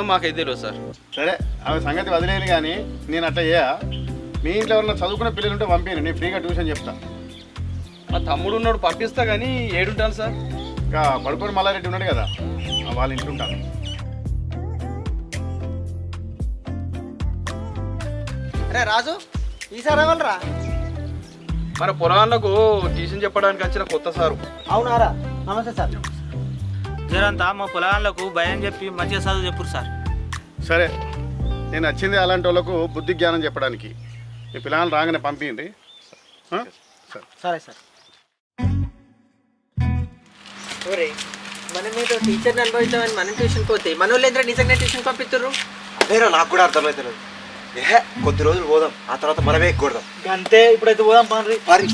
మాకైతే తెలియదు సార్. సరే ఆమె సంగతి వదిలేను కానీ నేను అట్లా చేయా. మీ ఇంట్లో ఎవరన్నా చదువుకున్న పిల్లలు ఉంటే పంపించండి, నేను ఫ్రీగా ట్యూషన్ చెప్తా. మా తమ్ముడు ఉన్నాడు పంపిస్తా కానీ ఏడుంటాను సార్. ఇంకా బడుకోడు మల్లారెడ్డి ఉన్నాడు కదా, వాళ్ళ ఇంట్లో ఉంటాను. అరే రాజు, ఈసారి ఎవరు? మన పొలాలకు ట్యూషన్ చెప్పడానికి వచ్చిన కొత్త సారు. అవునారా? నమస్తే సార్. జరంతా మా పొలాలకు భయం చెప్పి మంచిగా చదువు చెప్పురు సార్. సరే, నేను వచ్చింది అలాంటి వాళ్ళకు బుద్ధి జ్ఞానం చెప్పడానికి. మీ పిల్లలు రాగానే పంపించండి. సరే సార్. ఒరే, మనం ఏదో టీచర్ని అనుభవించామని మనం ట్యూషన్ పోతే మన వాళ్ళు ఎందుకు నిజంగా ట్యూషన్ పంపిస్తుర్రు? అదేనా నాకు కూడా అర్థమవుతుంది. కొద్ది రోజులు పోదాం, ఆ తర్వాత మనమే ఎక్కకూడదాం. అంతే, ఇప్పుడైతే పోదాం. మరి